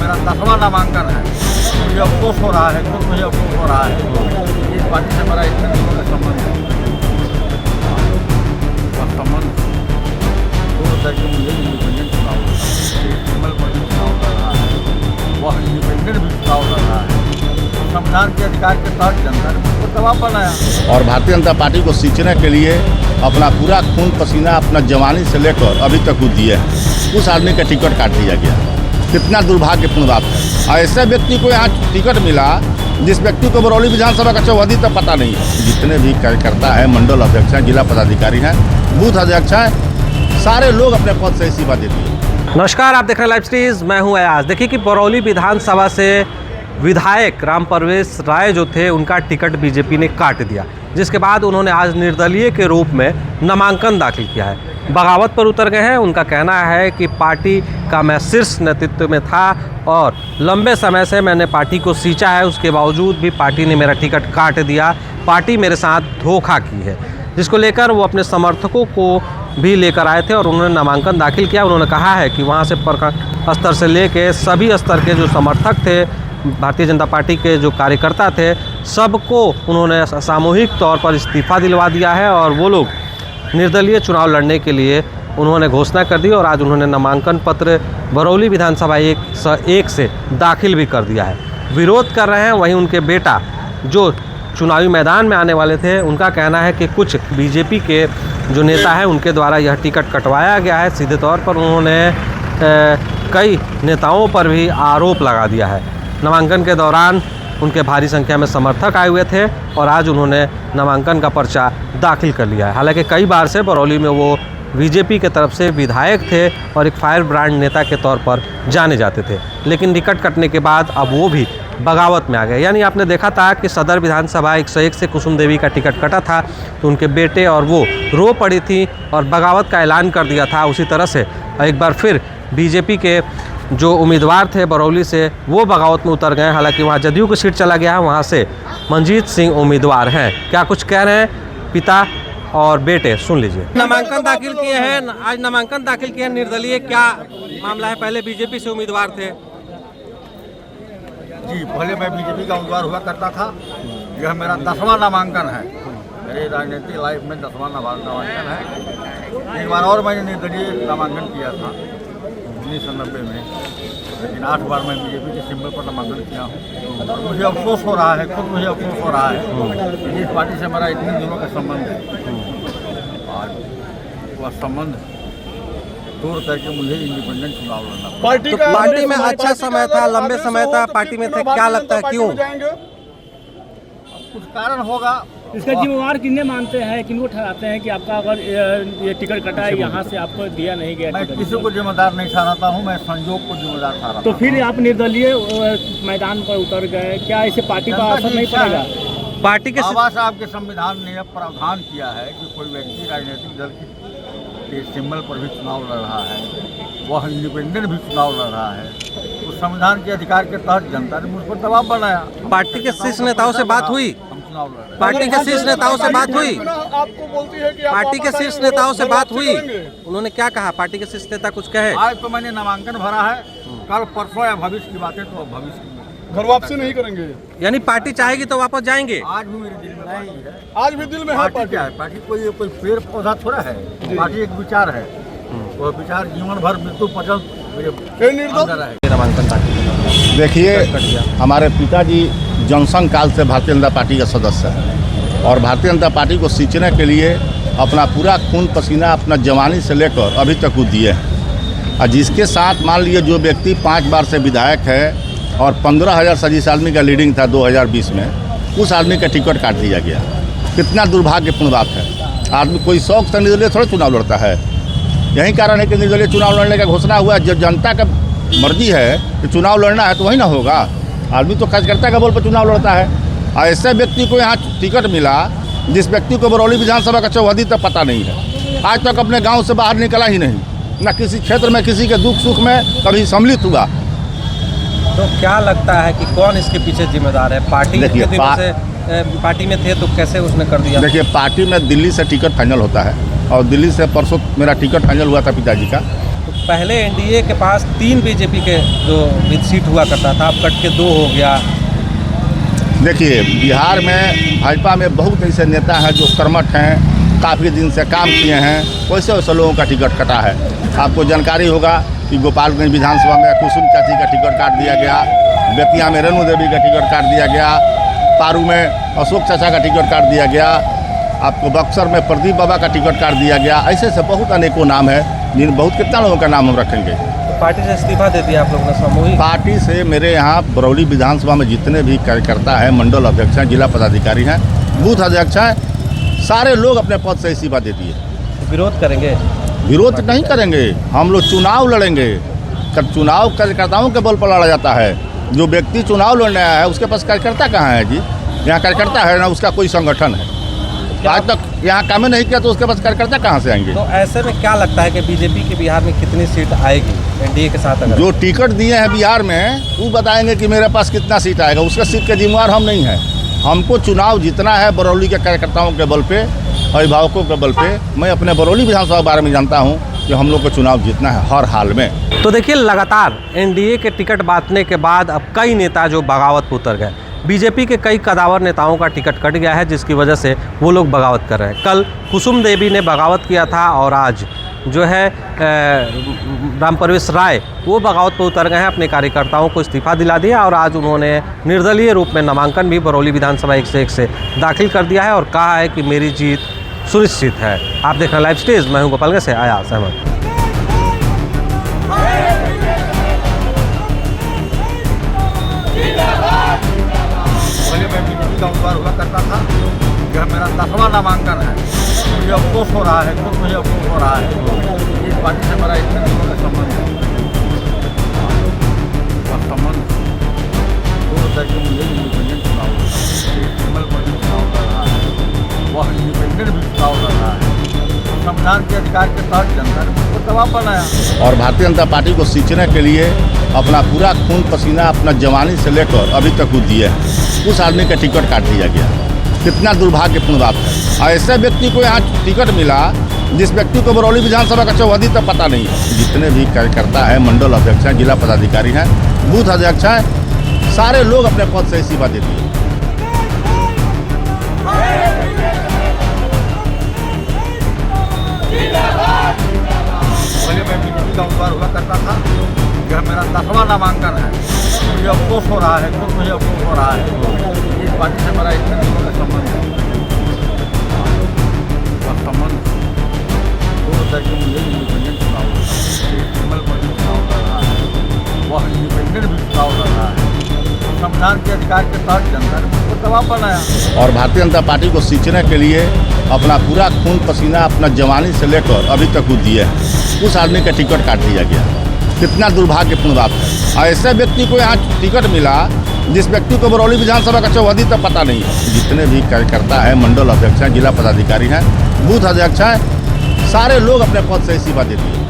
मेरा 10वां नामांकन है। मुझे अफसोस हो रहा है, खुद मुझे अफसोस हो रहा है। इस पार्टी से मेरा इतने दिनों का संबंध है और संबंध दूर करके मुझे इंडिपेंडेंट चुनाव कमल पर चुनाव लड़ रहा है, वह इंडिपेंडेंट भी चुनाव लड़ रहा है। संविधान के अधिकार के तहत जनता ने मुझको दबाव बनाया और भारतीय जनता पार्टी को सींचने के लिए अपना पूरा खून पसीना अपना जवानी से लेकर अभी तक वो दिए हैं। उस आदमी का टिकट काट दिया गया, कितना दुर्भाग्यपूर्ण बात है। ऐसे व्यक्ति को यहाँ टिकट मिला जिस व्यक्ति को बरौली विधानसभा का चौहदी तक पता नहीं है। जितने भी कार्यकर्ता है, मंडल अध्यक्ष हैं, जिला पदाधिकारी हैं, बूथ अध्यक्ष हैं, सारे लोग अपने पद से इस्तीफा दे दिए। नमस्कार, आप देख रहे हैं लाइव सीरीज, मैं हूं अयाज। देखिए कि बरौली विधानसभा से विधायक राम परवेश राय जो थे उनका टिकट बीजेपी ने काट दिया, जिसके बाद उन्होंने आज निर्दलीय के रूप में नामांकन दाखिल किया है। बगावत पर उतर गए हैं। उनका कहना है कि पार्टी का मैं शीर्ष नेतृत्व में था और लंबे समय से मैंने पार्टी को सींचा है, उसके बावजूद भी पार्टी ने मेरा टिकट काट दिया। पार्टी मेरे साथ धोखा की है, जिसको लेकर वो अपने समर्थकों को भी लेकर आए थे और उन्होंने नामांकन दाखिल किया। उन्होंने कहा है कि वहाँ से प्रखंड स्तर से लेके सभी स्तर के जो समर्थक थे, भारतीय जनता पार्टी के जो कार्यकर्ता थे, सबको उन्होंने सामूहिक तौर पर इस्तीफा दिलवा दिया है और वो लोग निर्दलीय चुनाव लड़ने के लिए उन्होंने घोषणा कर दी और आज उन्होंने नामांकन पत्र बरौली विधानसभा 1 से दाखिल भी कर दिया है। विरोध कर रहे हैं। वहीं उनके बेटा जो चुनावी मैदान में आने वाले थे, उनका कहना है कि कुछ बीजेपी के जो नेता हैं उनके द्वारा यह टिकट कटवाया गया है। सीधे तौर पर उन्होंने कई नेताओं पर भी आरोप लगा दिया है। नामांकन के दौरान उनके भारी संख्या में समर्थक आए हुए थे और आज उन्होंने नामांकन का पर्चा दाखिल कर लिया है। हालांकि कई बार से बरौली में वो बीजेपी के तरफ से विधायक थे और एक फायर ब्रांड नेता के तौर पर जाने जाते थे, लेकिन टिकट कटने के बाद अब वो भी बगावत में आ गए। यानी आपने देखा था कि सदर विधानसभा 101 से कुसुम देवी का टिकट कटा था तो उनके बेटे और वो रो पड़ी थी और बगावत का ऐलान कर दिया था। उसी तरह से एक बार फिर बीजेपी के जो उम्मीदवार थे बरौली से, वो बगावत में उतर गए। हालांकि वहाँ जदयू की सीट चला गया है, वहाँ से मनजीत सिंह उम्मीदवार हैं। क्या कुछ कह रहे हैं पिता और बेटे, सुन लीजिए। नामांकन दाखिल किए हैं, आज नामांकन दाखिल किए हैं निर्दलीय, क्या मामला है? पहले बीजेपी से उम्मीदवार थे। जी, पहले मैं बीजेपी का उम्मीदवार हुआ करता था। यह मेरा 10वां नामांकन है। मेरे राजनीतिक लाइफ में 10वां नामांकन है। एक बार और मैंने निर्दलीय नामांकन किया था 1990 में, लेकिन 8 बार मैं बीजेपी के सिंबल पर नामांकन किया हूँ और मुझे अफसोस हो रहा है, खुद मुझे अफसोस हो रहा है कि इस पार्टी से मेरा इतने दिनों का संबंध है और वह संबंध दूर करके मुझे इंडिपेंडेंट चुनाव लड़ना पड़ा। तो पार्टी में अच्छा समय था, लंबे समय था पार्टी में थे, क्या लगता है क्यों? कुछ कारण होगा। इसका जिम्मेवार किन्ने मानते हैं, किनको ठहराते हैं कि आपका अगर ये टिकट कटा है, यहाँ से आपको दिया नहीं गया? मैं किसी को जिम्मेदार नहीं ठहराता हूँ, मैं संजोग को जिम्मेदार ठहराता हूँ। तो फिर आप निर्दलीय मैदान पर उतर गए, क्या इसे पार्टी पर असर नहीं पड़ेगा? पार्टी के बाबा साहब के संविधान ने प्रावधान किया है कि कोई व्यक्ति राजनीतिक दल के सिंबल पर भी चुनाव लड़ रहा है, वह इंडिपेंडेंट भी चुनाव लड़ रहा है। उस संविधान के अधिकार के तहत जनता ने मुझ पर दबाव बनाया। पार्टी के शीर्ष नेताओं से बात हुई? चुनाव लड़ रहे हैं। पार्टी के शीर्ष नेताओं से बात हुई? आपको बोलती है कि पार्टी के शीर्ष नेताओं से बात हुई? उन्होंने क्या कहा? पार्टी के शीर्ष नेता कुछ कहे? आज तो मैंने नामांकन भरा है, कल परसों या भविष्य की बातें तो भविष्य की घर वापसी नहीं करेंगे। यानी पार्टी चाहेगी तो वापस जाएंगे? आज भी मेरे दिल में पार्टी है। आज भी दिल में है पार्टी क्या है? पार्टी कोई पेड़ पौधा थोड़ा है, पार्टी एक विचार है। वो विचार जीवन भर मृत्यु पर्यंत अंदर है। नामांकन दाखिल। देखिए, हमारे पिताजी जनसंघ काल से भारतीय जनता पार्टी का सदस्य हैं और भारतीय जनता पार्टी को सींचने के लिए अपना पूरा खून पसीना अपना जवानी से लेकर अभी तक वो दिए हैं। और जिसके साथ मान लीजिए जो व्यक्ति 5 बार से विधायक है और 15,000 से जिस आदमी का लीडिंग था 2020 में, उस आदमी का टिकट काट दिया गया। कितना दुर्भाग्यपूर्ण बात है। आदमी कोई शौक से निर्दलीय थोड़ा चुनाव लड़ता है। यही कारण है कि निर्दलीय चुनाव लड़ने का घोषणा हुआ। जब जनता का मर्जी है कि चुनाव लड़ना है तो वही ना होगा। आदमी तो कार्यकर्ता का बल पर चुनाव लड़ता है। और ऐसे व्यक्ति को यहाँ टिकट मिला जिस व्यक्ति को बरौली विधानसभा का चौहदी तक पता नहीं है, आज तक अपने गाँव से बाहर निकला ही नहीं, न किसी क्षेत्र में किसी के दुख सुख में कभी सम्मिलित हुआ। तो क्या लगता है कि कौन इसके पीछे जिम्मेदार है? पार्टी के दिनों से पार्टी में थे तो कैसे उसने कर दिया? देखिए, पार्टी में दिल्ली से टिकट फाइनल होता है और दिल्ली से परसों मेरा टिकट फाइनल हुआ था पिताजी का। तो पहले एनडीए के पास 3 बीजेपी के जो सीट हुआ करता था, अब कट के 2 हो गया। देखिए, बिहार में भाजपा में बहुत ऐसे नेता हैं जो कर्मठ हैं, काफ़ी दिन से काम किए हैं, वैसे वैसे लोगों का टिकट कटा है। आपको जानकारी होगा कि गोपालगंज विधानसभा में कुसुम चाची का टिकट काट दिया गया, बेतिया में रेणु देवी का टिकट काट दिया गया, पारू में अशोक चाचा का टिकट काट दिया गया, आपको बक्सर में प्रदीप बाबा का टिकट काट दिया गया। ऐसे से बहुत अनेकों नाम है, जिन बहुत कितना लोगों का नाम हम रखेंगे। तो पार्टी से इस्तीफा दे दिया आप लोगों ने सामूहिक? पार्टी से मेरे यहाँ बरौली विधानसभा में जितने भी कार्यकर्ता हैं, मंडल अध्यक्ष हैं, जिला पदाधिकारी हैं, बूथ अध्यक्ष हैं, सारे लोग अपने पद से इस्तीफा दे दिए। तो विरोध करेंगे? विरोध नहीं करेंगे, हम लोग चुनाव लड़ेंगे। चुनाव कार्यकर्ताओं के बल पर लड़ा जाता है। जो व्यक्ति चुनाव लड़ने आया है उसके पास कार्यकर्ता कहाँ है जी? यहाँ कार्यकर्ता है ना, उसका कोई संगठन है। आज तक यहाँ काम नहीं किया तो उसके पास कार्यकर्ता कहाँ से आएंगे? तो ऐसे में क्या लगता है कि बीजेपी के बिहार में कितनी सीट आएगी एनडीए के साथ? अगर जो टिकट दिए हैं बिहार में वो बताएंगे कि मेरे पास कितना सीट आएगा, उसका सीट के जिम्मेवार हम नहीं हैं। हमको चुनाव जीतना है बरौली के कार्यकर्ताओं के बल पे, अभिभावकों के बल पे। मैं अपने बरौली विधानसभा के बारे में जानता हूँ कि हम लोग को चुनाव जीतना है हर हाल में। तो देखिए, लगातार एनडीए के टिकट बांटने के बाद अब कई नेता जो बगावत पर उतर गए। बीजेपी के कई कदावर नेताओं का टिकट कट गया है, जिसकी वजह से वो लोग बगावत कर रहे हैं। कल कुसुम देवी ने बगावत किया था और आज जो है रामप्रवेश राय वो बगावत पर उतर गए हैं, अपने कार्यकर्ताओं को इस्तीफा दिला दिया और आज उन्होंने निर्दलीय रूप में नामांकन भी बरौली विधानसभा 1 से 1 से दाखिल कर दिया है और कहा है कि मेरी जीत सुनिश्चित है। आप देख रहे हैं लाइव स्टेज, मैं हूं गोपालगंज से अयाज अहमद। पहले मैं बीजेपी का उम्मीदवार हुआ करता था, यह मेरा 10वां नामांकन है। मुझे अफसोस हो रहा है, खुद मुझे अफसोस हो रहा है। इस पार्टी से मेरा इतने दिनों का संबंध है और संबंध 2000 के मुझे इंडिपेंडेंट चुनाव कमल पर चुनाव लड़ रहा है, वह इंडिपेंडेंट भी चुनाव लड़ रहा है। संविधान के अधिकार के तहत जनता ने मुझको दबाव बनाया और भारतीय जनता पार्टी को सींचने के लिए अपना पूरा खून पसीना, अपना जवानी से लेकर अभी तक वो दिए हैं। उस आदमी का टिकट काट दिया गया, कितना दुर्भाग्यपूर्ण बात है। ऐसे व्यक्ति को यहाँ टिकट मिला जिस व्यक्ति को बरौली विधानसभा का चौहदी तक पता नहीं है। जितने भी कार्यकर्ता हैं, मंडल अध्यक्ष हैं, जिला पदाधिकारी हैं, बूथ अध्यक्ष हैं, सारे लोग अपने पद से इस्तीफा दे दिए। पहले मैं बीजेपी का उम्मीदवार हुआ करता था, यह मेरा 10वां नामांकन है। मुझे अफसोस हो रहा है, खुद मुझे अफसोस हो रहा है। इस पार्टी से मेरा इतने दिनों का संबंध है और संबंध 2000 के मुझे इंडिपेंडेंट चुनाव कमल पर चुनाव लड़ रहा है, वह इंडिपेंडेंट भी चुनाव लड़ रहा है। संविधान के अधिकार के तहत जनता ने मुझको दबाव बनाया और भारतीय जनता पार्टी को सींचने के लिए अपना पूरा खून पसीना, अपना जवानी से लेकर अभी तक वो दिए हैं। उस आदमी का टिकट काट दिया गया, कितना दुर्भाग्यपूर्ण बात है। ऐसे व्यक्ति को यहाँ टिकट मिला जिस व्यक्ति को बरौली विधानसभा का चौहदी तक पता नहीं है। जितने भी कार्यकर्ता हैं, मंडल अध्यक्ष हैं, जिला पदाधिकारी हैं, बूथ अध्यक्ष हैं, सारे लोग अपने पद से इस्तीफा दे दिए।